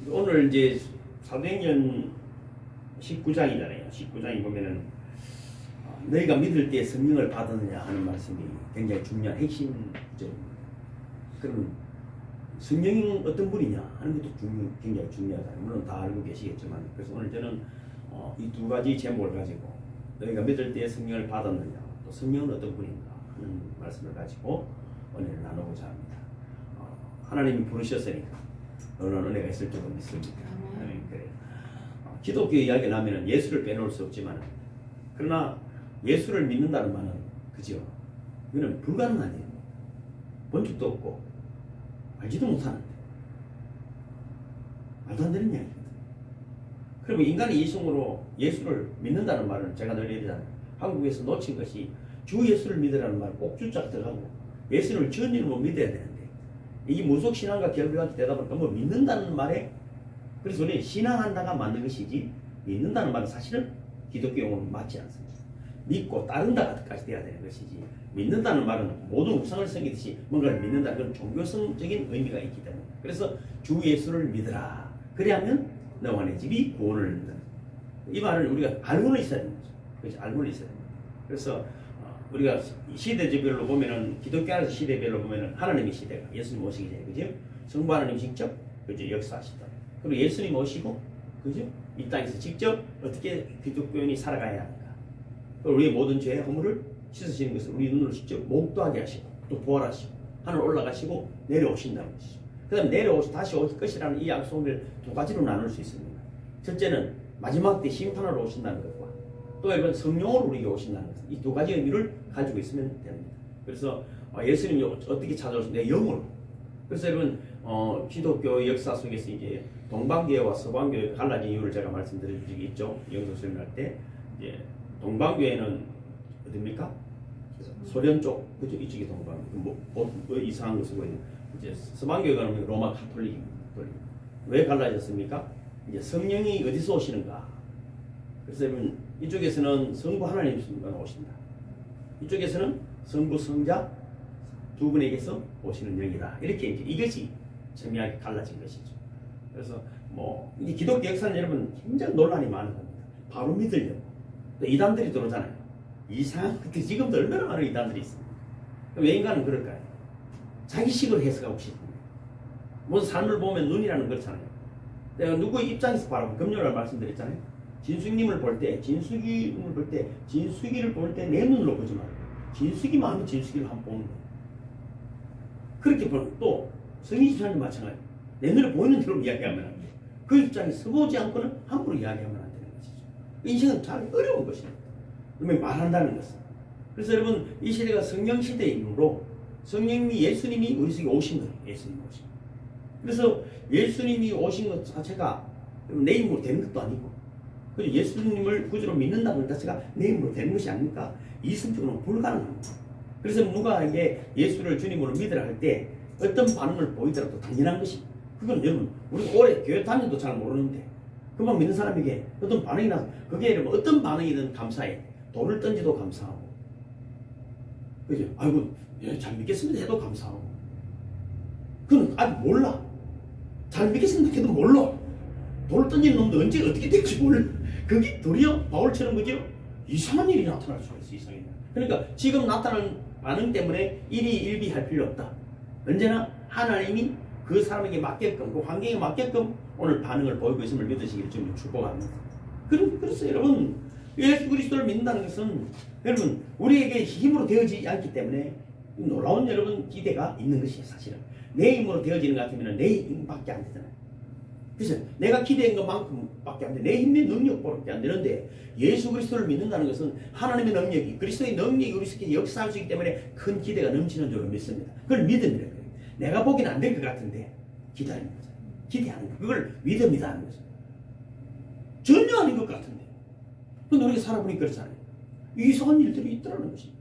오늘 이제 사도행전 19장이잖아요. 19장이 보면은 너희가 믿을 때 성령을 받았느냐 하는 말씀이 굉장히 중요한 핵심 구절입니다. 그럼 성령이 어떤 분이냐 하는 것도 굉장히 중요하다. 물론 다 알고 계시겠지만, 그래서 오늘 저는 이 두 가지 제목을 가지고 너희가 믿을 때 성령을 받았느냐, 또 성령은 어떤 분인가 하는 말씀을 가지고 오늘 나누고자 합니다. 하나님이 부르셨으니까 너는 은혜가 있을 줄로 믿습니다. 그래요. 기독교 이야기 나면은 예수를 빼놓을 수 없지만, 그러나 예수를 믿는다는 말은 그죠? 이거는 불가능한 일이에요. 본 적도 없고 알지도 못하는데 말도 안 되는 이야기거든. 그러면 인간의 이성으로 예수를 믿는다는 말은 제가 늘 얘기하잖아요. 한국에서 놓친 것이 주 예수를 믿으라는 말 꼭 주짝 들어가고 예수를 전 이름으로 믿어야 되는데, 이게 무속신앙과 결부가 되다 보니까 뭐 믿는다는 말에, 그래서 우리 신앙한다가 맞는 것이지 믿는다는 말은 사실은 기독교 용어는 맞지 않습니다. 믿고 따른다까지 돼야 되는 것이지, 믿는다는 말은 모든 우상을 섬기듯이 뭔가를 믿는다, 그런 종교성적인 의미가 있기 때문에, 그래서 주 예수를 믿으라, 그래야면 너와 내 집이 구원을 얻는다. 이 말을 우리가 알고는 있어야 되는 거죠. 그렇죠? 알고는 있어야 됩니다. 그래서 우리가 시대별로 보면은, 기독교 안에서 시대별로 보면은 하나님의 시대가 예수님 오시기 전에, 그죠? 성부 하나님 직접 그죠? 역사하시다. 그리고 예수님 오시고, 그죠? 이 땅에서 직접 어떻게 기독교인이 살아가야 하는가. 우리의 모든 죄의 허물을 씻으시는 것을 우리 눈으로 직접 목도하게 하시고, 또 부활하시고, 하늘 올라가시고 내려오신다는 것이죠. 그 다음에 내려오시 다시 오실 것이라는 이 약속을 두 가지로 나눌 수 있습니다. 첫째는 마지막 때 심판하러 오신다는 것과, 또 여러분 성령으로 우리에게 오신다는 것, 이 두 가지 의미를 가지고 있으면 됩니다. 그래서 예수님이 어떻게 찾아오신다? 영으로. 그래서 여러분 기독교 역사 속에서 이제 동방교회와 서방교회가 갈라진 이유를 제가 말씀드린 적이 있죠. 영성 설명할 때, 이제 동방교회는 어딥니까? 소련 쪽, 그죠? 이쪽이 동방교회. 뭐 이상한 거 쓰고 있는. 이제 서방교회가 로마 카톨릭입니다. 왜 갈라졌습니까? 이제 성령이 어디서 오시는가? 그래서 여러분 이쪽에서는 성부 하나님이 오신다. 이쪽에서는 성부 성자 두 분에게서 오시는 영이다. 이렇게 이제 이것이 첨예하게 갈라진 것이죠. 그래서 이 기독교 역사는 여러분 굉장히 논란이 많은 겁니다. 바로 믿으려고 또 이단들이 들어오잖아요. 이상한 것들 지금도 얼마나 많은 이단들이 있습니다. 왜 인간은 그럴까요? 자기식으로 해석하고 싶습니다. 무슨 삶을 보면 눈이라는 그렇잖아요. 내가 누구의 입장에서 바라보고, 금요일날 말씀드렸잖아요. 진숙이를 볼 때 내 눈으로 보지 말고 진숙이만 하면 진숙이를 한번 보는 거예요. 그렇게 보는, 또 성인 집사님 마찬가지. 내 눈에 보이는 대로 이야기하면 안 돼요. 그 입장에 서보지 않고는 함부로 이야기하면 안 되는 것이죠. 인생은 참 어려운 것입니다. 그러면 말한다는 것은. 그래서 여러분 이 시대가 성령 시대이므로 성령이, 예수님이 우리 속에 오신 거예요. 예수님이 오신 거예요. 그래서 예수님이 오신 것 자체가 내 힘으로 되는 것도 아니고, 예수님을 구주로 믿는다는 것 자체가 내 힘으로 되는 것이 아닙니까? 이성적으로는 불가능합니다. 그래서 누가 이게 예수를 주님으로 믿으라 할 때 어떤 반응을 보이더라도 당연한 것이, 그건 여러분 우리 오래 교회 다녀도 잘 모르는데 그만 믿는 사람에게 어떤 반응이 나서, 그게 여러분 어떤 반응이든 감사해. 돌을 던지도 감사하고, 그죠? 아이고 잘 믿겠습니다 해도 감사하고. 그건 아직 몰라. 잘 믿겠습니다 해도 몰라. 돌을 던지는 놈도 언제 어떻게 될지 몰라. 그게 도리어 바울처럼, 그죠? 이상한 일이 나타날 수가 있어. 이상한 일. 그러니까 지금 나타나는 반응 때문에 일희일비할 필요 없다. 언제나 하나님이 그 사람에게 맞게끔, 그 환경에 맞게끔 오늘 반응을 보이고 있음을 믿으시기를 좀 축복합니다. 그래서 여러분 예수 그리스도를 믿는다는 것은 여러분 우리에게 힘으로 되어지지 않기 때문에 놀라운 여러분 기대가 있는 것이에요. 사실은 내 힘으로 되어지는 것 같으면 내 힘밖에 안 되잖아요. 그래서 내가 기대한 것만큼밖에 안 돼. 내 힘의 능력밖에 안 되는데, 예수 그리스도를 믿는다는 것은 하나님의 능력이, 그리스도의 능력이 우리 속에 역사할 수 있기 때문에 큰 기대가 넘치는 줄로 믿습니다. 그걸 믿음이라고 해요. 내가 보기는 안 될 것 같은데 기다리는 거죠. 기대하는 거. 그걸 믿음이다 하는 거죠. 전혀 아닌 것 같은데. 근데 우리가 살아보니 그렇잖아요. 이상한 일들이 있더라는 것입니다.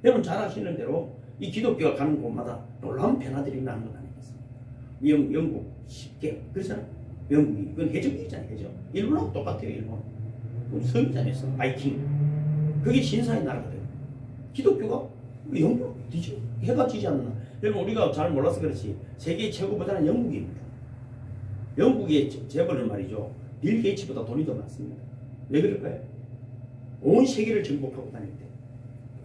여러분 잘 아시는 대로 이 기독교가 가는 곳마다 놀라운 변화들이 나는 것 아니겠습니까? 영국 쉽게 그렇잖아요. 영국이, 그건 해적이잖아요. 해적. 일본하고 똑같아요. 일본. 성이잖아요. 바이킹. 그게 신사의 나라가 돼요. 기독교가 영국 뒤죠. 해가 지지 않나. 여러분 우리가 잘 몰라서 그렇지 세계 최고 부자는 영국입니다. 영국의 재벌은 말이죠. 빌 게이츠보다 돈이 더 많습니다. 왜 그럴까요? 온 세계를 정복하고 다닐 때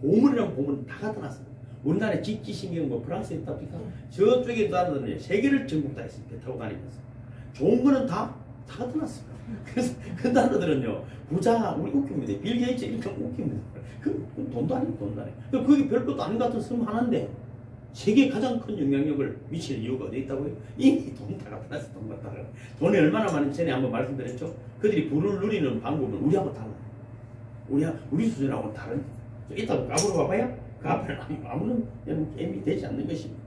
보물이랑 보물 다 갖다 놨습니다. 우리나라에 직지신경 뭐 프랑스에 있다 보니까 저쪽에 다니는 세계를 정복 다 했습니다. 배 타고 다니면서 좋은 거는 다 갖다 놨습니다. 그래서 그 나라들은요 부자 우리 웃깁니다. 빌 게이츠 이렇게 웃깁니다. 그 돈도 아니고 돈도 아니고 그게 별것도 아닌 것 같은 섬 하나인데 세계에 가장 큰 영향력을 미칠 이유가 어디 있다고요? 이미 돈 다 갖다 놨어. 돈 갖다 놨어. 돈이 얼마나 많은지 전에 한번 말씀드렸죠. 그들이 부를 누리는 방법은 우리하고 달라요. 우리 수준하고는 다른 이따가 까불어 봐봐야 그 앞에는 아무런 게임이 되지 않는 것입니다.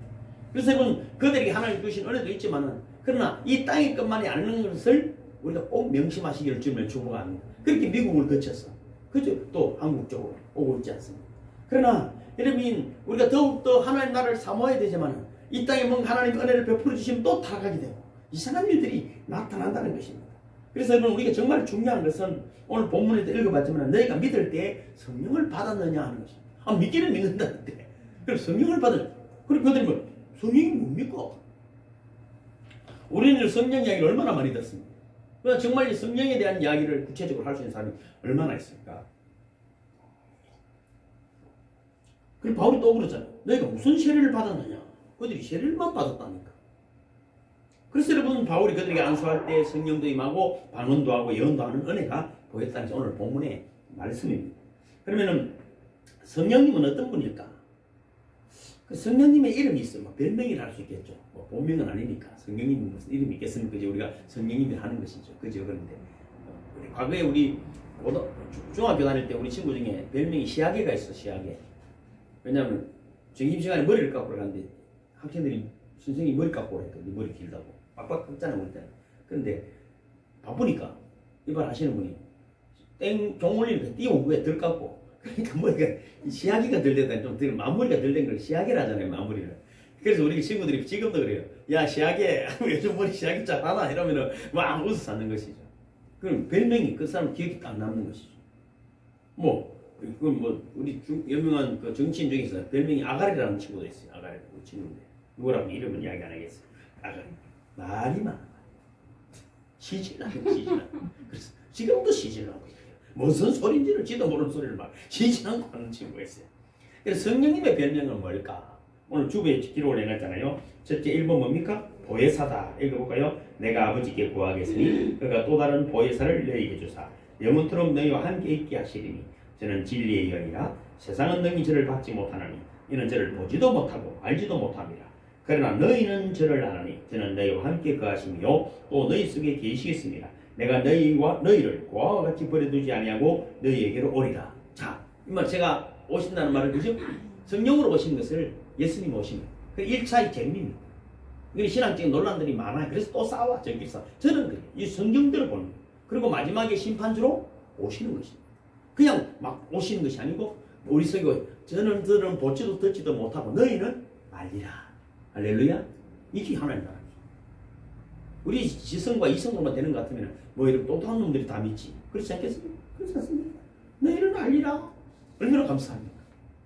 그래서 여러분 그들에게 하나님 주신 은혜도 있지만은 그러나 이 땅의 것만이 아닌 것을 우리가 꼭 명심하시기를 주님을 축복합니다. 그렇게 미국을 거쳐서 그죠? 또 한국 쪽으로 오고 있지 않습니까? 그러나 여러분 우리가 더욱더 하나님 나라를 사모해야 되지만 이 땅에 뭔가 하나님 은혜를 베풀어 주시면 또 타락하게 되고 이상한 일들이 나타난다는 것입니다. 그래서 여러분 우리가 정말 중요한 것은 오늘 본문에도 읽어봤지만 너희가 믿을 때 성령을 받았느냐 하는 것입니다. 믿기는 믿는다는데 그럼 성령을 받을 그리고 그들이 뭐 성령이 뭡니까? 우리는 성령 이야기를 얼마나 많이 듣습니까? 그러나 정말 이 성령에 대한 이야기를 구체적으로 할 수 있는 사람이 얼마나 있을까? 그리고 바울이 또 그러잖아요. 너희가 무슨 세례를 받았느냐? 그들이 세례만 받았다니까. 그래서 여러분 바울이 그들에게 안수할 때 성령도 임하고 방언도 하고 예언도 하는 은혜가 보였다는 게 오늘 본문의 말씀입니다. 그러면은 성령님은 어떤 분일까? 그 성령님의 이름이 있어요. 뭐 별명이라 할 수 있겠죠. 뭐 본명은 아니니까 성령님 무슨 이름이 있겠습니까? 그죠? 우리가 성령님이 하는 것이죠. 그죠? 그런데 과거에 우리 중학교 다닐 때 우리 친구 중에 별명이 시아게가 있어. 시아게. 왜냐하면 점심시간에 머리를 깎으러 갔는데 학생들이 선생님이 머리 깎고 오랬거든요. 머리 길다고 빡빡 깎잖아요. 그럴 때는. 그런데 바쁘니까 이발 하시는 분이 종 올리니까 띄우고 왜 덜 깎고 그러니까 머리가 시아기가 덜 되다 좀 마무리가 덜 된 걸 시아기를 하잖아요. 마무리를. 그래서 우리 친구들이 지금도 그래요. 야 시아게 요즘 머리 시아기 잘 하나 이러면은 막 웃어서 하는 것이죠. 그럼 별명이 그 사람 기억이 딱 남는 것이죠. 우리 유명한 그 정치인 중에서 별명이 아가리라는 친구도 있어요. 아가리 그 친구인데 누구라고 이름은 이야기 안 하겠어요. 아가리 말이 많아. 시질하고 그래서 지금도 시질하고 있어요. 무슨 소리인지를 지도 모르는 소리를 막 시질하고 하는 친구가 있어요. 그래서 성령님의 별명은 뭘까? 오늘 주부에 기록을 해놨잖아요. 첫째 1번 뭡니까? 보혜사다. 읽어볼까요? 내가 아버지께 구하겠으니 그가 또 다른 보혜사를 너희에게 주사 영원토록 너희와 함께 있게 하시리니 저는 진리의 영이라 세상은 능히 저를 받지 못하나니 이는 저를 보지도 못하고 알지도 못합니다. 그러나 너희는 저를 아나니 저는 너희와 함께 거하시며 또 너희 속에 계시겠습니다. 내가 너희를 고아와 같이 버려두지 아니하고 너희에게로 오리라. 자, 이 말 제가 오신다는 말은 그죠? 성령으로 오신 것을 예수님 오신 것. 그 1차의 재미입니다. 신앙적인 논란들이 많아요. 그래서 또 싸워 저기서 저는 그래요. 이 성경들을 보는 거예요. 그리고 마지막에 심판주로 오시는 것입니다. 그냥 막 오시는 것이 아니고 우리 속에 저는 보지도 듣지도 못하고 너희는 말리라. 할렐루야. 이게 하나님 나라입니다. 우리 지성과 이성으로만 되는 것 같으면 뭐 이런 똑똑한 놈들이 다 믿지. 그렇지 않겠습니까? 그렇지 않습니까? 너희는 알리라. 얼마나 감사합니까?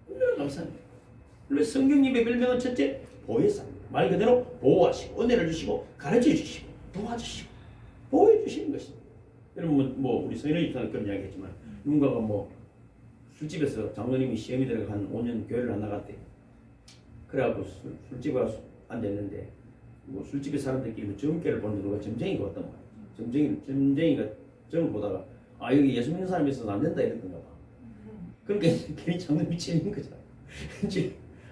얼마나 감사합니까? 그래서 성경님의 별명은 첫째 보혜사입니다. 말 그대로 보호하시고 은혜를 주시고 가르쳐 주시고 도와주시고 보호해 주시는 것입니다. 여러분 뭐 우리 서인의 입장에 그런 이야기 했지만 누군가가 뭐 술집에서 장로님이 시험이 들어가 한 5년 교회를 안 나갔대. 그래갖고 술집에 와서 앉았는데 뭐 술집에 사람들끼리 뭐 점괘를 보는데 누가 점쟁이가 왔단 말이야. 점쟁이가 점을 보다가 아 여기 예수 믿는 사람이 있어서 안 된다 이랬던가 봐. 그러니까 괜히 장로님이 찔린 거잖아.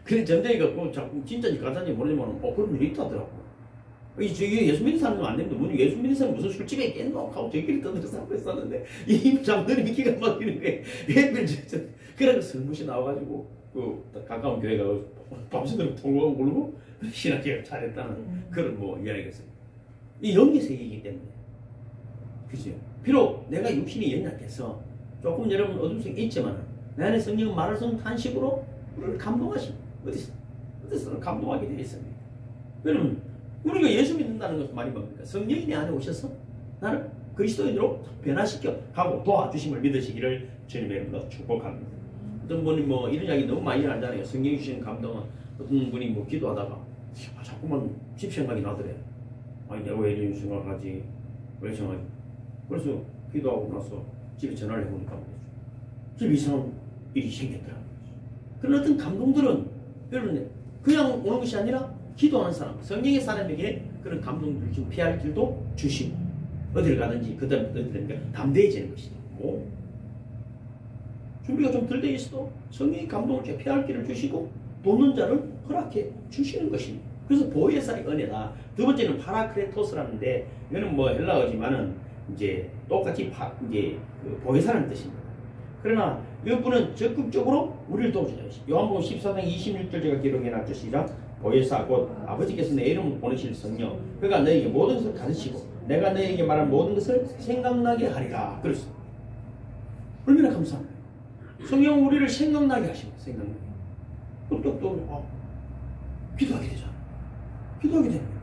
그래 점쟁이가 그 자꾸 진짜인지 가짜인지 모르지만 그런 일이 있다더라고. 저기 예수 믿는 사람은 안 됩니다. 뭐 예수 믿는 사람 무슨 술집에 있겠노? 하고 저기를 떠들어서 하고 있었는데 이 장로님이 기가 막히는 거예요. 그래서 설무시 나와가지고 그 가까운 교회 가서 밤새도록 통곡하고 울고 신학교를 잘했다는 그런 뭐 이야기가 있어요. 이 영의 세계이기 때문에 그죠? 비록 내가 육신이 연약해서 조금 여러분 어둠성이 있지만 내 안에 성령은 말할 수 없는 탄식으로 우리를 감동하십니다. 어디서 감동하게 되어 있습니다. 여러분 우리가 예수 믿는다는 것은 말이 뭡니까? 성령이 내 안에 오셔서 나를 그리스도인으로 변화시켜 가고 도와주심을 믿으시기를 주님의 이름으로 축복합니다. 어떤 분이 뭐 이런 이야기 너무 많이 하잖아요. 성령이 주시는 감동은 어떤 분이 뭐 기도하다가 자꾸만 집 생각이 나더래요. 아니 내가 왜 이런 생각하지? 왜 생각하지? 그래서 기도하고 나서 집에 전화를 해보니까 집에 이상한 일이 생겼더라고요. 그런 어떤 감동들은 여러분 그냥 오는 것이 아니라 기도하는 사람, 성령의 사람에게 그런 감동들을 좀 피할 길도 주시고 어디를 가든지 그다음부터 어디든가 담대해지는 것이죠. 준비가 좀 덜 돼 있어도 성령의 감동을 좀 피할 길을 주시고 돕는 자를 허락해 주시는 것입니다. 그래서 보혜사의 은혜다. 두 번째는 파라크레토스라는데 이거는 뭐 헬라어지만은 이제 똑같이 이제 그 보혜사라는 뜻입니다. 그러나 이분은 적극적으로 우리를 도와주죠. 요한복음 14장 26절 제가 기록해놨죠. 시작. 보혜사 곧 아버지께서 내 이름을 보내실 성령 그가 너에게 모든 것을 가르치고 내가 너에게 말한 모든 것을 생각나게 하리라. 그랬어. 얼마나 감사합니다. 성령은 우리를 생각나게 하십니다. 생각나게. 또 기도하게 되잖아. 기도하게 됩니다.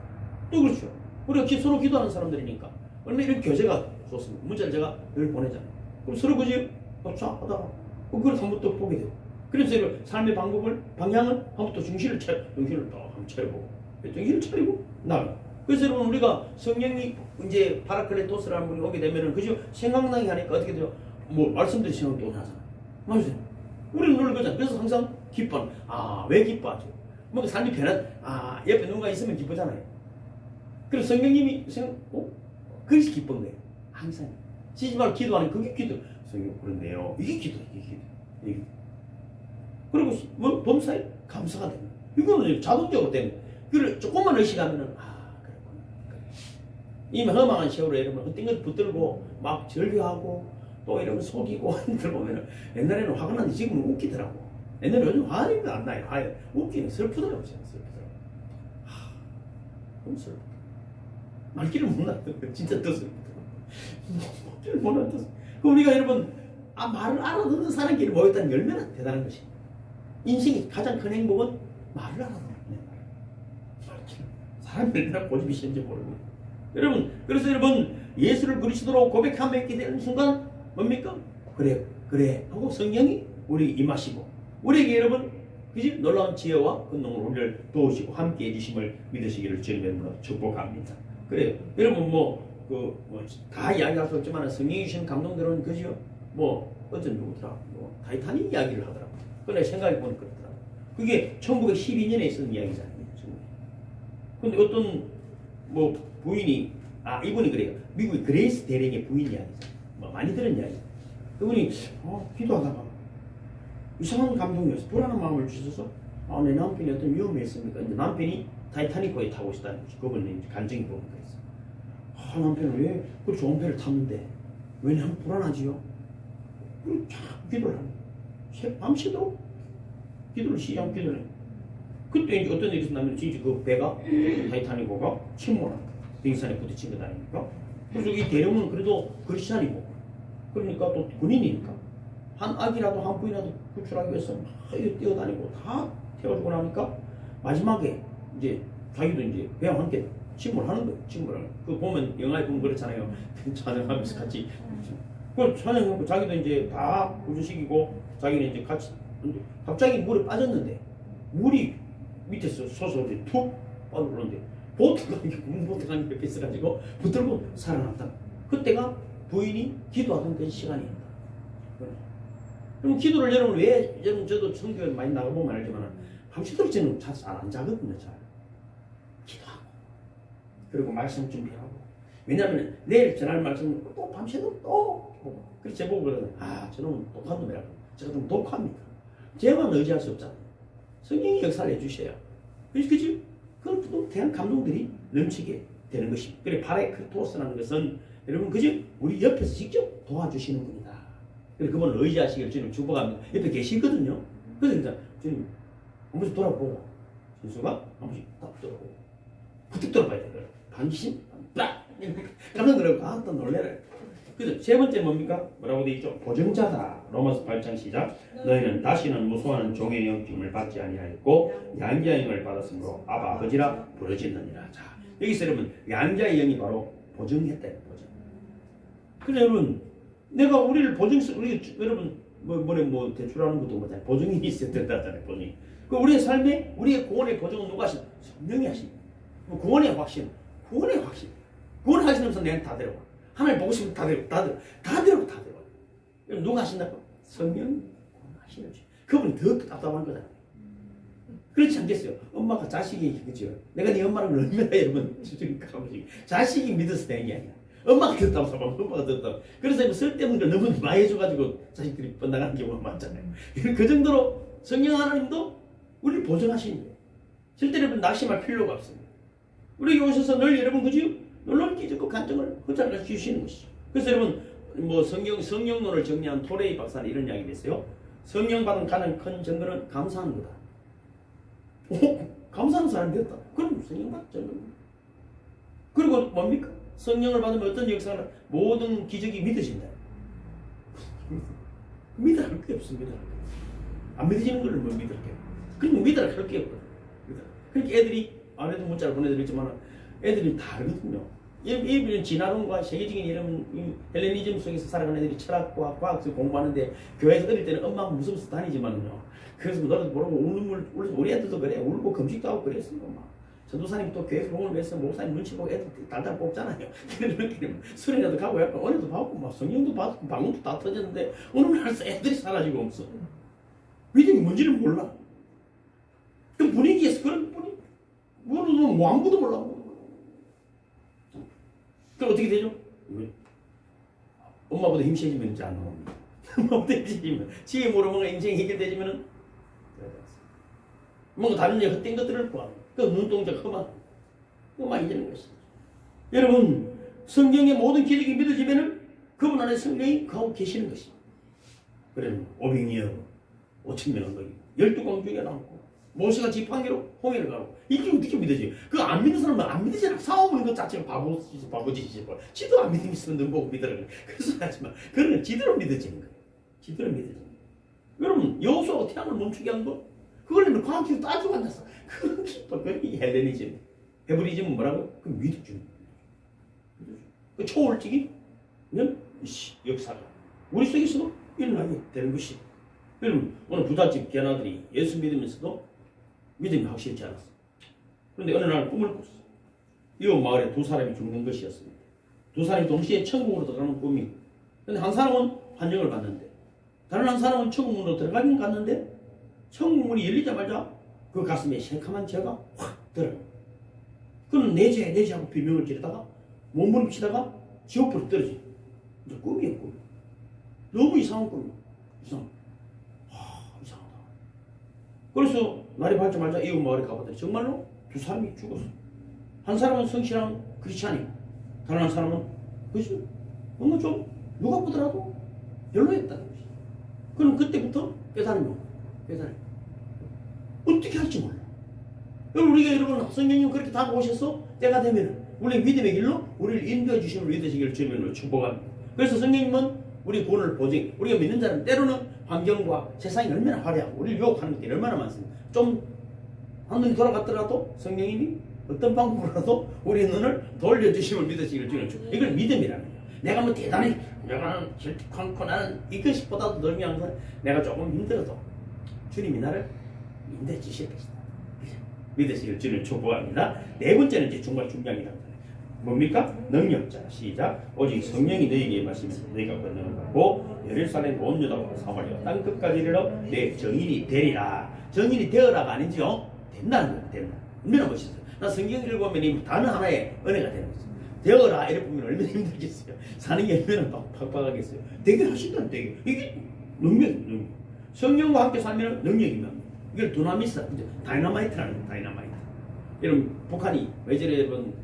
또 그렇죠. 우리가 서로 기도하는 사람들이니까 얼마나 이런 교제가 좋습니다. 문자를 제가 늘 보내잖아요. 그럼 서로 그지 자 하다가 그걸 한번 또 보게 돼요. 그래서 삶의 방향을 한번 또 정신을 또 한번 차려보고 정신을 차리고 나가. 그래서 여러분 우리가 성령이 이제 파라클레토스라는 분이 오게 되면은 그죠 생각나게 하니까 어떻게 돼요? 뭐 말씀드린 생각이 또 나잖아. 맞으세요? 우리는 늘 그러잖아. 그래서 항상 기뻐. 왜 기뻐하죠? 뭔가 삶이 옆에 누군가 있으면 기쁘잖아요. 그래서 성령님이 그래서 기쁜 거예요. 항상 쉬지 말고 기도하는 그게 기도. 성령 그런데요. 이게 기도. 그리고 뭐 범사에 감사가 됩니다. 이거는 자동적으로 되는 거예요. 그걸 조금만 의식하면은 그렇구나. 이 허망한 세월에 이러면 어떤 걸 붙들고 막 절규하고 또 이러면 속이고 하는 보면은 옛날에는 화가 나는데 지금은 웃기더라고. 옛날에 요즘 화는 안 나요. 웃기는 슬프더라고요. 슬프더라고. 너무 슬프다. 말귀를 못 놨던 진짜 더 슬프더라고. 말귀를 못 놨던. 우리가 여러분 말을 알아듣는 사람끼리 모였다는 게 얼마나 대단한 것입니다. 인생의 가장 큰 행복은 말을 알아듣는 거예요. 사람이 얼마나 고집이 센지 모릅니다. 여러분 그래서 여러분 예수를 그리스도로 고백하며 있게 되는 순간 뭡니까? 그래 하고 성령이 우리 임하시고 우리에게 여러분 그지 놀라운 지혜와 근능으로 우리를 도우시고 함께 해주심을 믿으시기를 주님으로 축복합니다. 그래요. 여러분 다 이야기할 수 없지만 성령이 주신 감동들은 그죠? 어떤 누구더라? 타이타닉 이야기를 하더라고. 그래 생각해보니까 그렇더라고. 그게 1912년에 있었던 이야기잖아요. 근데 어떤 부인이 이분이 그래요. 미국의 그레이스 대령의 부인 이야기죠. 많이 들은 이야기. 그분이 기도하다가 이상한 감동이었어. 불안한 마음을 주셔서 내 남편이 어떤 위험에 있습니까? 이제 남편이 타이타닉호에 타고 있다는 거지. 그분은 이제 간증이 보니까 있어. 남편은 왜 그 좋은 배를 탔는데 왜 나는 불안하지요? 그리고 자꾸 기도를 하는 거야. 밤새도록 기도를 시작 기도를 해. 그때 이제 어떤 일이 있었냐면 진짜 그 배가 타이타닉호가 침몰한 거야. 빙산에 부딪힌 거 아닙니까? 그래서 이 대령은 그래도 그리스찬이고 그러니까 또 군인이니까 한 아기라도 한 부인이라도 구출하기 위해서 막 뛰어다니고 다 태워주고 나니까 마지막에 이제 자기도 이제 배와 함께 침몰하는 거예요. 침몰을. 그 보면 영화에 보면 그렇잖아요. 찬양하면서 같이. 그 찬양하고 자기도 이제 다 구조시키고 자기는 이제 같이 갑자기 물에 빠졌는데 물이 밑에서 솟아서 툭 빠져오는데 보트가 옆에 있어가지고 붙들고 살아났다. 그때가 부인이 기도하던 그 시간입니다. 그럼 기도를 여러분 저도 성교에 많이 나가보면 알지만 밤새도록 저는 잘 안 자거든요. 잘 기도하고 그리고 말씀 준비하고 왜냐하면 내일 전할 말씀 또 밤새도록 또 보고 그래서 제보고 그러거든요. 저놈은 독한 놈이라고. 제가 좀 독합니다. 제만 의지할 수 없잖아요. 성령이 역사를 해주셔야 그치? 그걸 또 대한 감동들이 넘치게 되는 것입니다. 그래 파라클레토스라는 것은 여러분 그죠? 우리 옆에서 직접 도와주시는 분이다. 그래 그분을 의지하시길 주님 축복합니다. 옆에 계시거든요. 그래서 주님 한 번씩 돌아보고 진수가 한 번씩 딱 돌아보고 부탁 돌아봐야 돼요. 반기심 딱 깜짝 놀라고 또 놀래라. 그래서 세 번째 뭡니까? 뭐라고 되어 있죠? 보증자다. 로마서 8장 시작. 너희는 다시는 무수하는 종의 영침을 받지 아니하였고 양자의 영을 받았으므로 아버지라 부르짖느니라. 자 여기서 여러분 양자의 영이 바로 보증했다. 보증. 그래서 여러분 내가 우리를 여러분 대출하는 것도 뭐잖아요. 보증이 있어야 된다잖아요. 보증이. 그 우리의 삶에 우리의 구원의 보증은 누가 하신? 성령이 하신. 구원의 확신. 구원의 확신. 구원 하시는 분은 내가 다 데려와. 하나님 보고 싶으면 다 데려와. 다 데려와. 그럼 누가 하신다고? 성령 하시는 주. 그분이 더 답답한 거잖아요. 그렇지 않겠어요? 엄마가 자식이 그죠? 내가 네 엄마를 얼마나 여러분 자식이 믿어서 되는 게 아니야. 엄마가 더 답답하고 엄마가 더 답답하고. 그래서 쓸데없는 걸 너무 많이 해줘가지고 자식들이 뻔나가는 경우가 많잖아요. 그 정도로 성령 하나님도 우리를 보증하시는 거예요. 절대 여러분 낙심할 필요가 없습니다. 우리 오셔서 늘 여러분 그죠? 놀라운 기적과 간증을 허락해 주시는 것이죠. 그래서 여러분 뭐 성령론을 정리한 토레이 박사는 이런 이야기를 했어요. 성령 받은 가장 큰 증거는 감사하는 거다. 오, 감사하는 사람이 됐다. 그럼 성령 받은 증거입니다. 그리고 뭡니까? 성령을 받으면 어떤 역사가 모든 기적이 믿어진다. 믿으라 할 게 없습니다. 안 믿어지는 걸 뭐 믿을 게. 그리고 믿으라 할 게 없거든. 그러니까 애들이 안에도 문자를 보내드렸지만 애들이 다르거든요. 예비는 진화론과 세계적인 이런 헬레니즘 속에서 살아가는 애들이 철학과 과학을 공부하는데 교회에서 어릴 때는 엄마가 무서워서 다니지만요. 그래서 너도 모르고 우는 우리 애들도 그래. 울고 금식도 하고 그랬어요. 막. 전도사님 또 교회 공을 위해서 목사님 눈치 보고 애들 달달 뽑잖아요. 그렇게 수련회도 가고 약간 은혜도 받고 막 성령도 받고 방언도 다 터졌는데 어느 날 애들이 사라지고 없어. 믿음이 뭔지를 몰라. 그 분위기에서 그런 분위기 모르면 뭐 아무도 몰라. 그럼 어떻게 되죠? 엄마보다 힘세지면 이제 안 나옵니다. 엄마보다 힘세지면 지혜 모르면 인생이 해결되지면은 뭔가 다른 헛된 것들을 구하는 그 눈동자 그만 잊는 것이죠. 여러분 성경의 모든 기적이 믿어지면은 그분 안에 성령이 거하고 계시는 것이죠. 그러면 오병이어 5,000명을 먹이고 12공주가 나오고 모세가 지팡이로 홍해를 가고 이게 어떻게 믿어져요? 그거 안 믿는 사람은 안 믿으잖아. 싸우는 것 자체가 바보짓이지. 지도 안 믿는 있으면 넌 보고 믿으라 그래. 그래서 하지만 그런 건 지대로 믿어지는 거예요. 지대로 믿어지는 거예요. 여러분 여호수아가 태양을 멈추게 한 거 그걸 과학적으로 따지고 앉았어. 그게 헬레니즘. 헤브리즘은 뭐라고? 그 믿어주는 거예요. 그 초월적인 역사가 우리 속에서도 일어나게 되는 것이. 여러분 오늘 부잣집 견아들이 예수 믿으면서도 믿음이 확실치 않았어. 그런데 어느 날 꿈을 꿨어. 이웃 마을에 두 사람이 죽는 것이었습니다. 두 사람이 동시에 천국으로 들어가는 꿈이. 그런데 한 사람은 환영을 받는데 다른 한 사람은 천국으로 들어가긴 갔는데 천국 문이 열리자마자 그 가슴에 새카만 죄가 확 들어요. 그는 내죄 하고 비명을 지르다가 몸부림치다가 지옥으로 떨어져. 이제 꿈이에요, 꿈. 너무 이상한 꿈이에요. 이상하다. 그래서 날이 밝자마자 이웃 마을에 가봤더니 정말로 두 사람이 죽었어. 한 사람은 성실한 크리스찬이고 다른 한 사람은 그죠? 뭔가 좀 누가 보더라도 별로였다는 것이. 그럼 그때부터 깨달은 거예요. 어떻게 할지 몰라. 우리가 여러분 성령님 그렇게 다가오셔서 때가 되면 우리 믿음의 길로 우리를 인도해 주심을 믿으시기를 주님으로 축복합니다. 그래서 성령님은 우리 구원을 보증. 우리가 믿는 자는 때로는 환경과 세상이 얼마나 화려하고 우리를 유혹하는 것들이 얼마나 많습니다. 좀 한눈이 돌아갔더라도 성령님이 어떤 방법으로라도 우리의 눈을 돌려주심을 믿으시기를 주님으로 축복합니다. 이걸 믿음이라는 거예요. 내가 뭐 대단히 내가 절대광고 나는 이것보다도 더 중요한 건 내가 조금 힘들어도 주님이 나를 인도해 주실 것이다. 믿으시기를 주님을 축복합니다. 네 번째는 이제 정말 중요한 게 뭡니까? 능력자. 시작. 오직 성령이 너희에게 임하시면 너희가 권능을 받고 예루살렘 온 유다와 사마리아 땅 끝까지 이르러 내 정인이 되리라. 정인이 되어라가 아니죠. 된다는 거예요. 된다. 얼마나 멋있어요. 나 성경 읽어보면 이 단어 하나에 은혜가 되는 거죠. 되어라 이렇게 보면 얼마나 힘들겠어요. 사는 게 얼마나 팍팍하겠어요. 되게 하신다는 되게. 이게 능력. 성령과 함께 살면 능력입니다. 이걸 두나미스, 다이너마이트라는 거예요. 다이너마이트. 여러분 북한이 왜 저래 여러분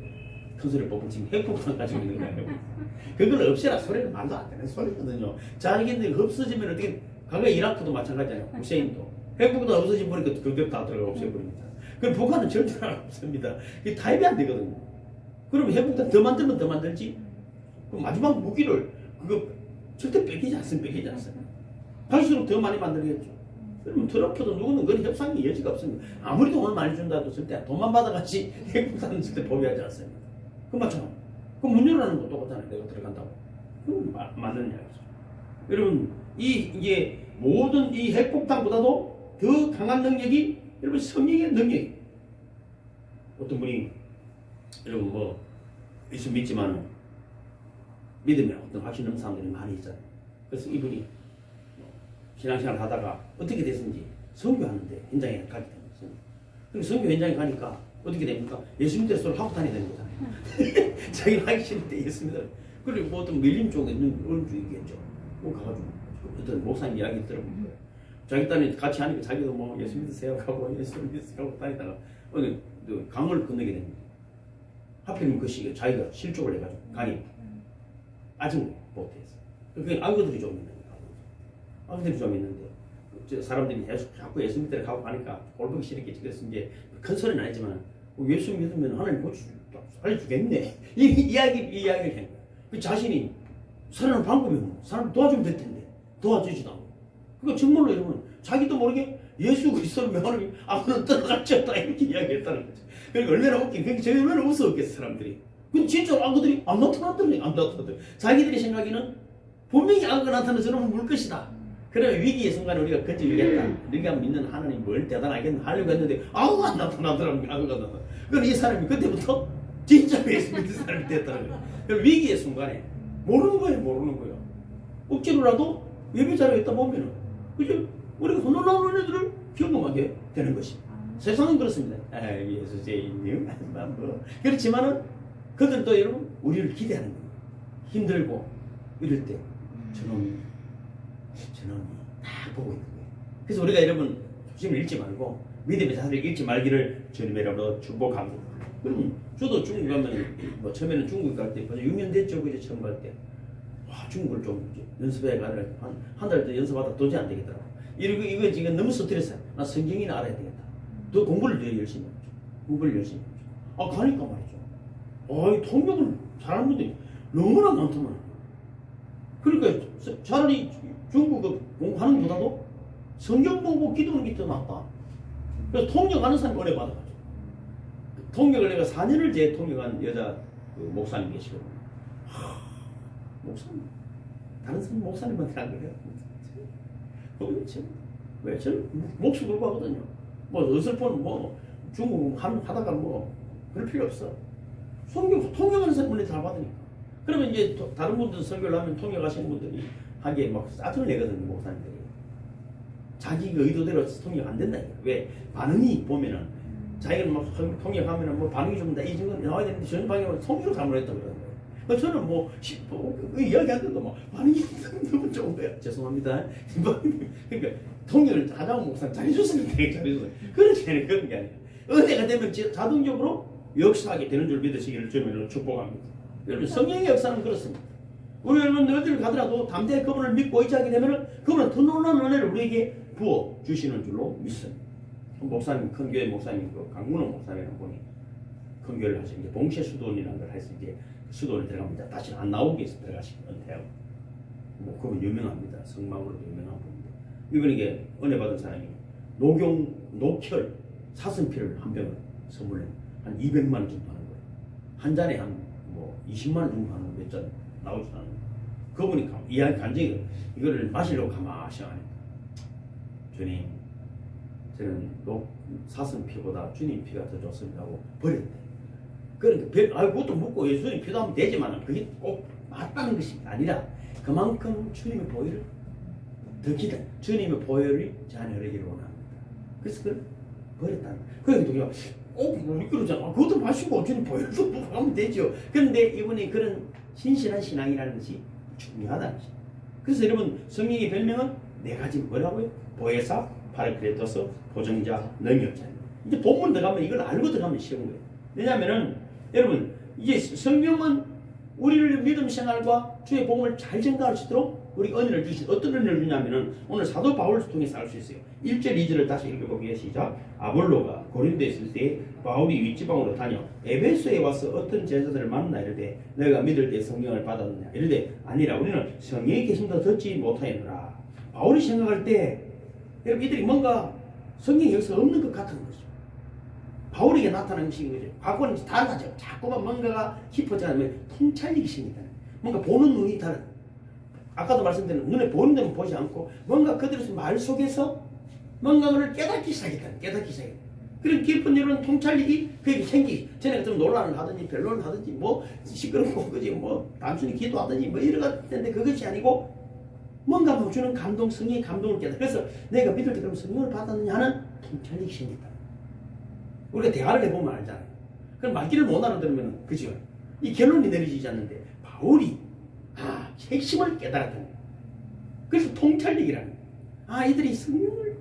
큰 소리를 뽑고 지금 핵폭탄 가지고 있는 거예요. 그걸 없애라 소리는 말도 안 되는 소리거든요. 자기들 없어지면 어떻게 과거 이라크도 마찬가지잖아요. 후세인도 핵폭탄 없어지면 보니까 그것 다 들어가 없애버립니다. 그럼 북한은 절대 안 없습니다. 이게 타입이 안 되거든요. 그럼 핵폭탄 더 만들면 더 만들지. 그 마지막 무기를 그거 절대 뺏기지 않습니다. 갈수록 더 많이 만들겠죠. 그러면 트럼프도 누구는 그런 협상의 여지가 없습니다. 아무리 돈을 많이 준다 해도 절대 돈만 받아가지 핵폭탄은 절대 보유하지 않습니다. 그 맞잖아. 그 문 열어라는 것도 똑같잖아요. 내가 들어간다고. 그건 맞는 이야기죠. 여러분 이게 모든 이 핵폭탄보다도 더 강한 능력이 여러분 성령의 능력이에요. 어떤 분이 여러분 뭐 예수 믿지만 믿으면 어떤 확신 없는 사람들이 많이 있잖아요. 그래서 이분이 신앙생활 하다가 어떻게 됐는지 선교하는데 현장에 가게 됩니다. 그리고 선교 현장에 가니까 어떻게 됩니까? 예수 믿는 소리를 하고 다니는 거잖아요. 자기는 하기 싫을 때 예수 믿어요. 그리고 뭐 어떤 밀림 쪽에 있는 어느 쪽이겠죠. 뭐 가가지고 어떤 목사님 이야기 들어본 거예요. 자기 딸이 같이 하니까 자기도 뭐 예수 믿으세요 하고 예수 믿으세요 하고 다니다가 어느 강을 건너게 됩니다. 하필이면 그 시기에 자기가 실족을 해가지고 강이 빠진 못했어. 그게 악어들이 좀 있는 거예요. 악어들이 좀 있는데 사람들이 계속 자꾸 예수 믿으러 가고 하니까 꼴보기 싫었겠지. 그래서 이제 큰 소리는 아니지만 예수 믿으면 하나님 살려주겠네. 이 이야기를 한 거야. 그 자신이 살아는 방법이 없는 거야. 사람 도와주면 될 텐데 도와주지도 않고. 그러니까 정말로 이러면 자기도 모르게 예수 그리스도를 명하는 악어는 떠나갈지 없다 이렇게 이야기했다는 거죠. 그러니까 얼마나 웃긴, 그러니까 저희 얼마나 웃었겠어 사람들이. 근데 진짜로 악어들이 안 나타났더니 자기들이 생각에는 분명히 악어가 나타나서 저놈은 물 것이다. 그러면 위기의 순간에 우리가 건져주겠다. 우리가 믿는 하나님이 뭘 대단하겠나 하려고 했는데 악어가 안 나타나더라고요. 악어가 나타나. 그럼 이 사람이 그때부터 진짜 예수 믿는 사람이 됐다는 거예요. 그럼 위기의 순간에 모르는 거예요. 억지로라도 예배자리에 있다 보면은 그죠? 우리가 혼돈하는 애들을 경험하게 되는 것입니다. 세상은 그렇습니다. 예수 제인님 뭐 그렇지만은 그들도 여러분 우리를 기대하는 거예요. 힘들고 이럴 때 저놈이 다 보고 있는 거예요. 그래서 우리가 여러분 조심을 잃지 말고 믿음의 자세를 잃지 말기를 주님의 이름으로 축복합니다. 그럼 저도 중국 가면 뭐 처음에는 중국 갈 때 벌써 6년 됐죠. 그제 처음 갈 때. 와 중국을 좀 연습해 가느라 한 달 더 연습하다 도저히 안 되겠더라고. 이거 지금 너무 스트레스야. 나 성경이나 알아야 되겠다. 더 공부를 더 열심히 하죠. 공부를 열심히 하죠. 가니까 말이죠. 통역을 잘하는 분들이 너무나 많더만. 그러니까 차라리 중국어 공부하는 것보다도 성경 보고 기도하는 게 더 낫다. 그래서 통역하는 사람이 은혜 받아가지고. 통역을 내가 4년을 제 통역한 여자 그 목사님 계시거든요. 목사님. 다른 사람 목사님한테 안 그래요. 왜? 저는 목숨 걸고 하거든요. 뭐 어설픈 뭐 중국 하다가 뭐 그럴 필요 없어. 통역하는 사람은 잘 받으니까. 그러면 이제 다른 분들 설교를 하면 통역하시는 분들이 하기에 막 짜증을 내거든요, 목사님들이. 자기 의도대로 통역 안 된다. 왜? 반응이 보면은 자기는 막 통역하면은 뭐 반응이 좀 이 정도 나와야 되는데 저는 반응을 통역을 잘못했다 그러는 거예요. 저는 뭐 이야기하는데도 뭐 반응이 너무 좋은 거야. 죄송합니다. 그러니까 통역을 하자고 목사 잘해줬으면 되게 잘해줬어요. 그렇게 그런 게 아니에요. 은혜가 되면 자동적으로 역사하게 되는 줄 믿으시기를 주님으로 축복합니다. 여러분 성령의 역사는 그렇습니다. 우리 여러분 어디를 가더라도 담대히 그분을 믿고 의지하게 되면 그분은 더 놀라운 은혜를 우리에게 부어 주시는 줄로 믿습니다. 목사님, 큰 교회 목사님, 강문호 목사님이라는 분이 큰 교회를 하시는 게 봉쇄 수도원이라는 걸 해서 이제 수도원에 들어가면 이제 다시 안 나오게 해서 들어가시면 은퇴하고. 뭐 그분 유명합니다. 성막으로도 유명한 분인데 이분에게 은혜 받은 사람이 녹혈 사슴피를 한 병을 선물해 한 200만 원 정도 하는 거예요. 한 잔에 한 뭐 20만 원 정도 하는 몇 잔 나오지 않는 거예요. 그분이 이야기 간증이 이거를 마시려고 가만히 하니까 주님 저는 사슴피보다 주님 피가 더 좋습니다 하고 버렸대. 그러니까 그것도 묻고 예수님 피도 하면 되지만 그게 꼭 맞다는 것이 아니라 그만큼 주님의 보혈을 더 기다. 주님의 보혈이 제 안에 흐르기를 원합니다. 그래서 그걸 버렸다는 거예요. 그러니까 우리 그러잖아. 그것도 마시고 주님 보혈도 하면 되죠. 그런데 이분이 그런 신실한 신앙이라는 것이 중요하다는 것입니다. 그래서 여러분 성령의 별명은 네 가지 뭐라고요? 보혜사, 파라클레토스, 보정자, 능력자입니다. 이제 본문 들어가면 이걸 알고 들어가면 쉬운 거예요. 왜냐하면은 여러분 이제 성령은 우리를 믿음 생활과 주의 복음을 잘 전가할 수 있도록 우리 은혜를 주신 어떤 은혜를 주냐면은 오늘 사도 바울을 통해서 알 수 있어요. 1절 2절을 다시 읽어보기에 시작. 아볼로가 고린도에 있을 때 바울이 윗지방으로 다녀 에베소에 와서 어떤 제자들을 만나 이르되 너희가 믿을 때 성령을 받았느냐 이르되 아니라 우리는 성령의 계심도 듣지 못하였노라. 바울이 생각할 때 여러분 이들이 뭔가 성령이 여기서 없는 것 같은 거죠. 바울에게 나타난 것인 거죠. 과거는 다르죠. 자꾸만 뭔가가 깊어져 가면 통찰력이 생긴다. 뭔가 보는 눈이 다른. 아까도 말씀드린 눈에 보는 데는 보지 않고 뭔가 그들의 말 속에서 뭔가를 깨닫기 시작했다. 그런 깊은 이런 통찰력이 그에게 생기기. 전에 같으면 논란을 하든지 변론을 하든지 뭐 시끄럽고 그지 뭐 단순히 기도하든지 뭐 이런 것 같은데 그것이 아니고 뭔가 뭐 주는 감동, 성령의 감동을 깨달아. 그래서 내가 믿을 때 그럼 성령을 받았느냐 하는 통찰력이 생긴다. 우리가 대화를 해보면 알잖아요. 그럼 말귀를 못 알아들으면 그죠? 이 결론이 내려지지 않는데 바울이 핵심을 깨달았다는 거예요. 그래서 통찰력이라는 거예요. 이들이 성령을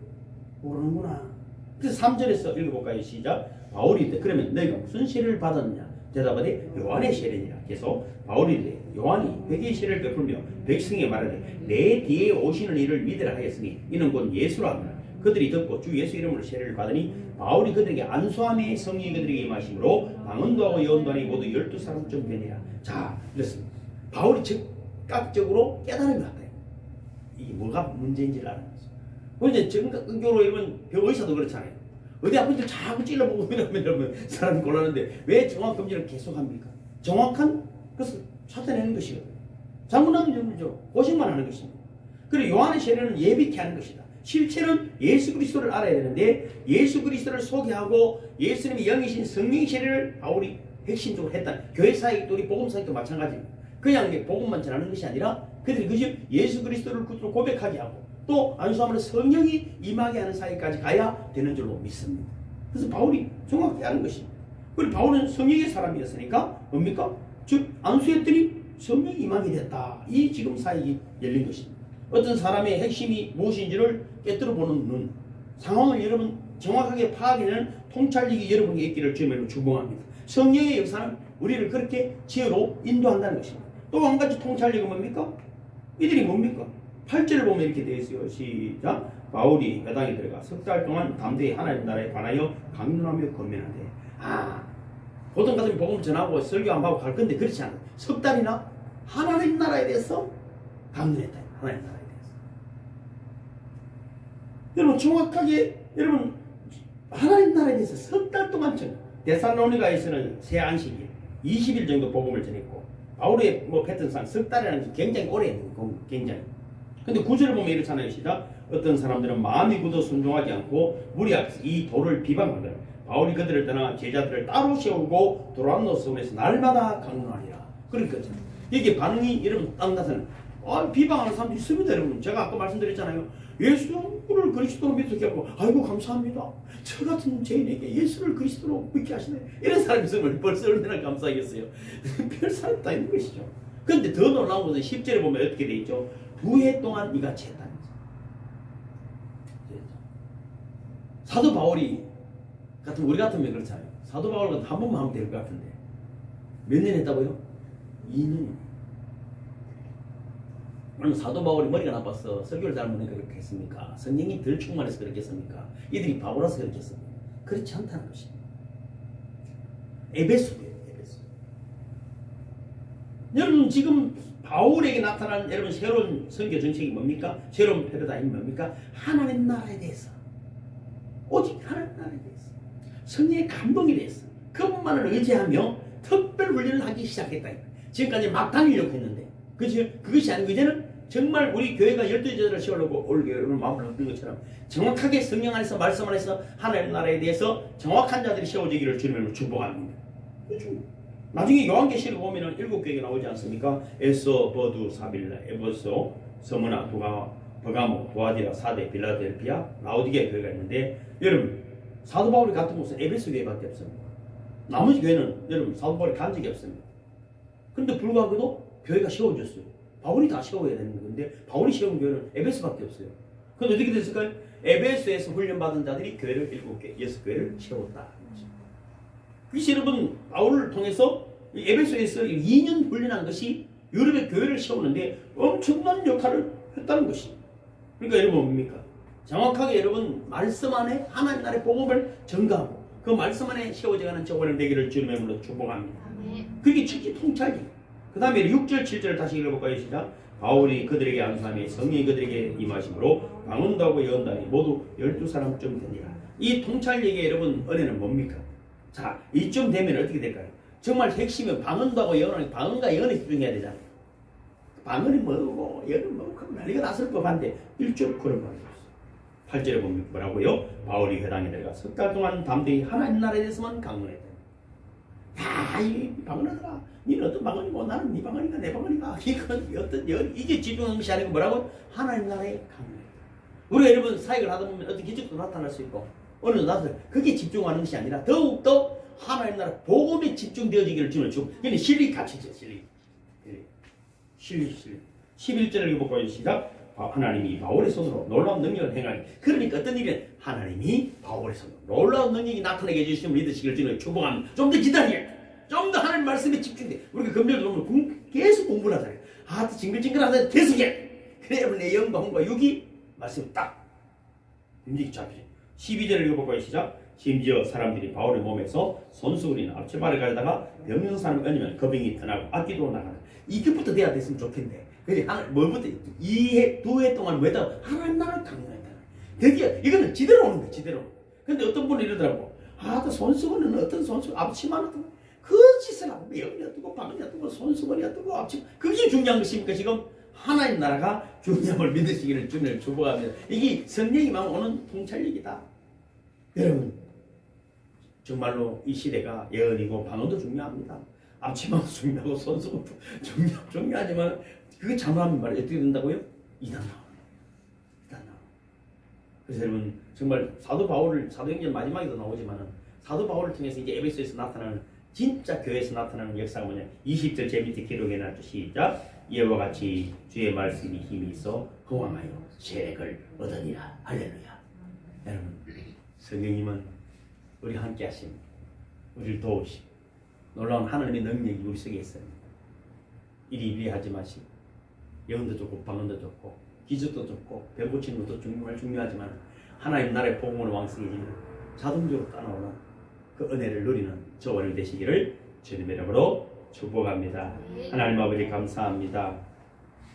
모르는구나. 그래서 3절에서 읽어볼까요? 시작. 바울이 이르되 그러면 너희가 무슨 세례를 받았느냐? 대답하되 요한의 세례니라. 계속 바울이 이르되 요한이 회개의 세례를 베풀며 백성에게 말하되 내 뒤에 오시는 이를 믿으라 하였으니 이는 곧 예수라 하더라. 그들이 듣고 주 예수 이름으로 세례를 받으니 바울이 그들에게 안수함에 성령이 그들에게 임하심으로 방언도 하고 예언도 하니 모두 12사람쯤 되니라. 자, 그렇습니다. 바울이 즉각적으로 깨달은 것 같아요. 이게 뭐가 문제인지를 아는 거죠. 그런데 정각적으로 여러분 병의사도 그렇잖아요. 어디 아픈지 자꾸 찔러보고 이러면 여러분 사람이 곤란한데 왜 정확검진을 계속합니까? 정확한 것을 찾아내는 것이거든요. 장군하면 여러분죠. 고생만 하는 것입니다. 그리고 요한의 세례는 예비케 하는 것이다. 실체는 예수 그리스도를 알아야 되는데 예수 그리스도를 소개하고 예수님의 영이신 성령의 세례를 바울이 핵심적으로 했다. 교회 사역도 우리 복음 사역도 마찬가지입니다. 그냥 복음만 전하는 것이 아니라 그들이 그저 예수 그리스도를 구주로 고백하게 하고 또 안수함으로 성령이 임하게 하는 사이까지 가야 되는 줄로 믿습니다. 그래서 바울이 정확히 하는 것입니다. 그리고 바울은 성령의 사람이었으니까 뭡니까? 즉 안수했더니 성령이 임하게 됐다. 이 지금 사역이 열린 것입니다. 어떤 사람의 핵심이 무엇인지를 깨뜨려 보는 눈, 상황을 여러분 정확하게 파악해내는 통찰력이 여러분에게 있기를 주님으로 축복합니다. 성령의 역사는 우리를 그렇게 지혜로 인도한다는 것입니다. 또 한 가지 통찰력은 뭡니까? 이들이 뭡니까? 8절을 보면 이렇게 되어 있어요. 시작. 바울이 회당에 들어가 석 달 동안 담대히 하나님 나라에 관하여 강론하며 권면하되. 보통 같으면 복음을 전하고 설교 안 하고 갈 건데 그렇지 않아요. 석 달이나 하나님 나라에 대해서 강론했다. 하나님 나라에 대해서. 여러분 정확하게 여러분 하나님 나라에 대해서 석 달 동안 전 데살로니가에서는 새 안식일 20일 정도 복음을 전했고 바울의 패턴상 석 달이라는 게 굉장히 오래 했는 거 굉장히. 근데 구절을 보면 이렇잖아요. 시작. 어떤 사람들은 마음이 굳어 순종하지 않고 무리 앞에서 이 도를 비방하더라. 바울이 그들을 떠나 제자들을 따로 세우고 도란노 섬에서 날마다 강론하리라. 그러니까 이게 반응이 여러분 딱 나타나는 비방하는 사람들이 있습니다. 여러분 제가 아까 말씀드렸잖아요. 예수를 그리스도로 믿게 하고 아이고 감사합니다. 저 같은 죄인에게 예수를 그리스도로 믿게 하시네. 이런 사람이 있으면 벌써 얼마나 감사하겠어요. 별 사람 다 있는 것이죠. 그런데 더 놀라운 것은 10절에 보면 어떻게 되어 있죠? 2해 동안 이같이 했다는 거죠. 사도 바울이 같은 우리 같으면 그렇잖아요. 사도 바울 같은 한 번만 하면 될 것 같은데 몇 년 했다고요? 2년. 그럼 사도 바울이 머리가 나빠서 설교를 잘 못하니까 그렇게 했습니까? 성령이 덜 충만해서 그렇겠습니까? 이들이 바보라서 그렇겠습니까? 그렇지 않다는 것입니다. 에베소예요. 에베소. 여러분 지금 바울에게 나타난 여러분 새로운 선교 정책이 뭡니까? 새로운 패러다임이 뭡니까? 하나님 나라에 대해서 오직 하나님 나라에 대해서 성령의 감동에 대해서 그것만을 의지하며 특별 훈련을 하기 시작했다. 지금까지 막 다니려고 했는데 그것이 아니고 이제는 정말 우리 교회가 12제자를 세우려고 올 여러분 마음을 얻는 것처럼 정확하게 성령 안에서 말씀 안에서 하나님 나라에 대해서 정확한 자들이 세워지기를 주님으로 축복합니다. 나중에 요한계시록 보면 7교회가 나오지 않습니까? 에소, 버두, 사빌라, 에베소, 서머나, 버가모, 도아디라, 사데, 빌라델피아, 라오디게아 교회가 있는데 여러분 사도 바울이 같은 곳은 에베소 교회밖에 없습니다. 나머지 교회는 여러분 사도 바울이 간 적이 없습니다. 그런데 불구하고도 교회가 세워졌어요. 바울이 다 세워야 되는 건데 바울이 세운 교회는 에베소밖에 없어요. 그런데 어떻게 됐을까요? 에베소에서 훈련받은 자들이 교회를 7개, 6교회를 세웠다. 그래서 여러분 바울을 통해서 에베소에서 2년 훈련한 것이 유럽의 교회를 세우는데 엄청난 역할을 했다는 것입니다. 그러니까 여러분 뭡니까? 정확하게 여러분 말씀 안에 하나님 나라의 복음을 전가하고 그 말씀 안에 세워져가는 저번에 되기를 주님의 이름으로 축복합니다. 그게 특히 통찰이에요. 그 다음에 6절 7절 다시 읽어볼까요? 시작. 바울이 그들에게 안수하며 성령이 그들에게 임하심으로 방언도 하고 예언도 하니 모두 12사람쯤 되니라. 이 통찰력의 여러분 은혜는 뭡니까? 자, 이쯤 되면 어떻게 될까요? 정말 핵심은 방언도 하고 예언하니 방언과 예언에 집중해야 되잖아요. 방언이 뭐고 예언은 뭐고 난리가 났을 법한데 1절 그런 말이 없어요. 8절에 보면 뭐라고요? 바울이 회당에 들어가 석 달 동안 담대히 하나님 나라에 대해서만 강론했다. 야, 이 방언하더라. 니는 어떤 방언이고 나는 네 방언이가 내 방언이가 이게 집중한 것이 아니고 뭐라고? 하나님 나라에 강론했다. 우리가 여러분 사역을 하다 보면 어떤 기적도 나타날 수 있고 어느 정도 나타날 그게 집중하는 것이 아니라 더욱더 하나님 나라 복음에 집중되어지기를 주는 주. 그게 실리 가치죠. 실리. 11절을 읽어볼까요? 시작. 하나님이 바울의 손으로 놀라운 능력을 행하니. 그러니까 어떤 일은 하나님이 바울의 손으로 놀라운 능력이 나타나게 해주시면 믿으시길 주는 축복합니다. 좀 더 기다려. 좀 더 하나님 말씀에 집중돼. 우리가 금요일 보면 계속 공부를 하잖아요. 또 징글징글하다 계속해. 그래야 내 영과 육이 말씀 딱 움직이 잡히죠. 12절을 읽어볼까요? 시작. 심지어 사람들이 바울의 몸에서 손수건이나 앞치마를 가져다가 병든 사람을 얹으면 그 병이 떠나고 악기도 나가는. 이것부터 돼야 됐으면 좋겠네. 그래서 뭐부터 2해 동안 뭐했다고? 하나님 나라를 강론했다. 드디어 이거는 지대로 오는 거야. 지대로. 근데 어떤 분이 이러더라고. 또 손수건은 어떤 손수건 앞치마는 어떤 그 짓을 하고 명이 어떻고 방언이 어떻고 손수건이 어떻고 앞치마. 그게 중요한 것입니까? 지금 하나님 나라가 중요함을 믿으시기를 주님을 축복합니다. 이게 성령이만 오는 통찰력이다. 여러분 정말로 이 시대가 예언이고 방언도 중요합니다. 앞치마도 중요하고 손수건도 중요하지만 그게 잘못하면 말이 어떻게 된다고요? 이단 나오네. 그래서 여러분 정말 사도 바울을 사도행전 마지막에도 나오지만은 사도 바울을 통해서 이제 에베소에서 나타나는 진짜 교회에서 나타나는 역사가 뭐냐? 20절 제 밑에 기록해놨죠. 시작. 이와 같이 주의 말씀이 힘이 있어 흥왕하여 세력을 얻으니라. 할렐루야. 여러분 성령님은 우리 함께 하십니다. 우리를 도우시고 놀라운 하나님의 능력이 우리 속에 있어요. 이리 하지 마시고 영도 좋고 방언도 좋고 기적도 좋고 병 고치는 것도 정말 중요하지만 하나님 나라의 복음으로 왕성해지는 자동적으로 따라오는 그 은혜를 누리는 저와 여러분 되시기를 주님의 이름으로 축복합니다. 하나님 아버지 감사합니다.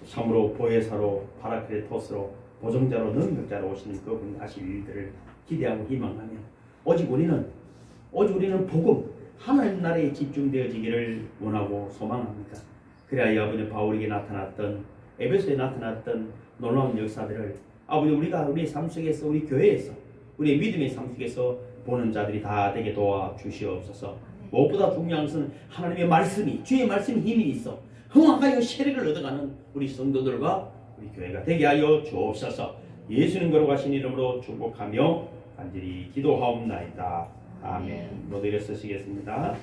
참으로 보혜사로 파라크레토스로 보정자로 능력자로 오시는 그분 하실 일들을 기대하고 희망하며 오직 우리는 복음 하나님 나라에 집중되어지기를 원하고 소망합니다. 그래야 아버지 바울에게 나타났던 에베소에 나타났던 놀라운 역사들을 아버지 우리가 우리의 삶 속에서 우리 교회에서 우리의 믿음의 삶 속에서 보는 자들이 다 되게 도와주시옵소서. 무엇보다 중요한 것은 하나님의 말씀이 주의 말씀이 힘이 있어 흥왕하여 세력을 얻어가는 우리 성도들과 우리 교회가 되게 하여 주옵소서. 예수님 걸어가신 이름으로 축복하며 간절히 기도하옵나이다. 아멘. 모두 일어서시겠습니다.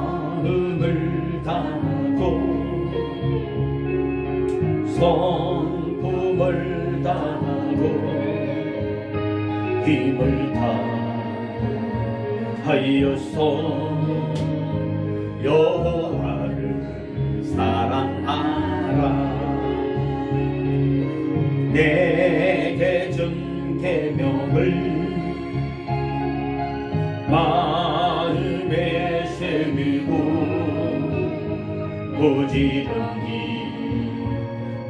마음을 다하고 성품을 다하고 힘을 다하여서 여호와를 사랑하라. 내게 준 계명을 마음에 새기고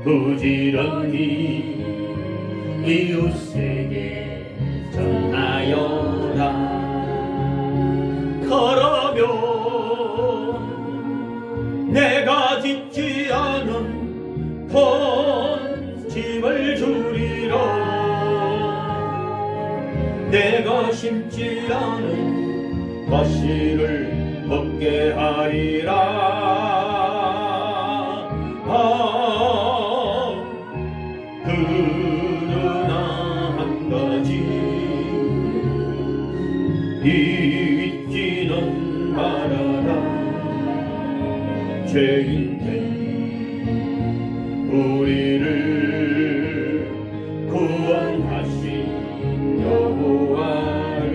부지런히 이웃에게 전하여라. 그러면 내가 짓지 않은 본집을 주리라. 내가 심지 않은 과실을 먹게 하리라. 그러나 한 가지 잊지는 말아라. 죄인된 우리를 구원하신 여호와를.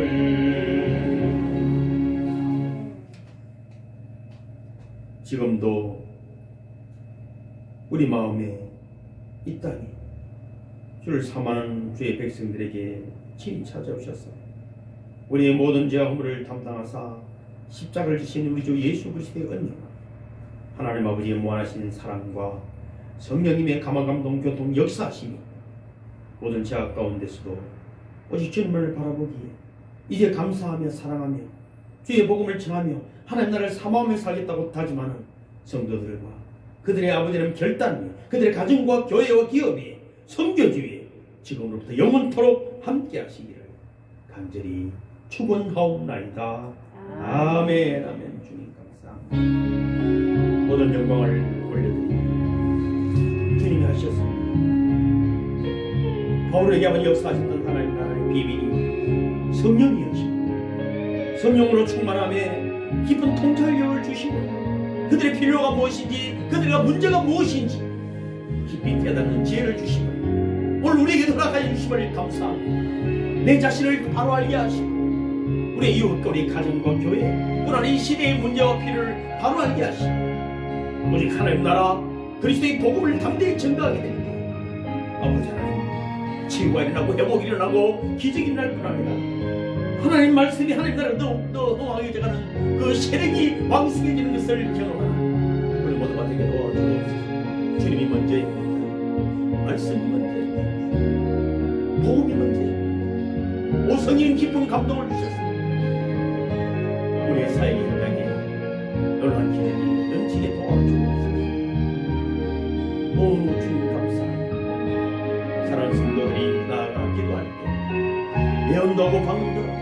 지금도 우리 마음에 이 땅에 주를 사모하는 주의 백성들에게 친히 찾아오셔서 우리의 모든 죄와 허물을 담당하사 십자가를 지신 우리 주 예수 그리스도의 은혜와 하나님 아버지의 무한하신 사랑과 성령님의 감화감동 교통 역사하심이 모든 죄악 가운데서도 오직 주님을 바라보기에 이제 감사하며 사랑하며 주의 복음을 전하며 하나님 나라를 사모하며 살겠다고 다짐하는 성도들과 그들의 아버지는 결단이 그들의 가정과 교회와 기업이 선교지에 지금으로부터 영원토록 함께 하시기를 간절히 축원하옵나이다. 아멘. 아멘. 주님 감사합니다. 모든 영광을 올려드립니다. 주님이 하셨습니다. 바울에게 한번 역사하셨던 하나님 나라의 비밀이 성령이었습니다. 성령으로 충만함에 깊은 통찰력을 주시고 그들의 필요가 무엇인지 그들의 문제가 무엇인지 깊이 깨닫는 지혜를 주시고 오늘 우리에게 허락하여 주심을 감사합니다. 내 자신을 바로 알게 하시고 우리 이웃과 우리 가정과 교회 또한 이 시대의 문제와 필요를 바로 알게 하시고 오직 하나님 나라 그리스도의 복음을 담대히 증거하게 됩니다. 아버지 하나님 치유가 일어나고 회복이 일어나고 기적이 일어날 뿐 아니라 하나님 말씀이 하나님 나라를 더욱더 흥황해져 가는 그 세력이 왕성해지는 것을 경험하는 우리 모두가 되게 도와주옵소서. 주님이 먼저입니다. 말씀이 먼저입니다. 복음이 먼저입니다. 오성인 깊은 감동을 주셨습니다. 우리의 사역의 현장에 놀라운 기적이 넘치게 도와주옵소서. 오 주님 감사합니다. 사랑하는 성도들이 나아가 기도할 때 예언도 하고 방언도 하고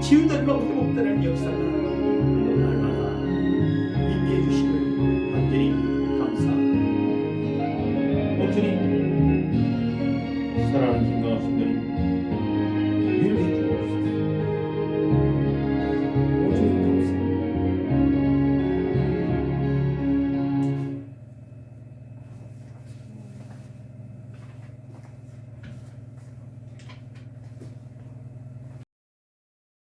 치유되고 회복되는 역사가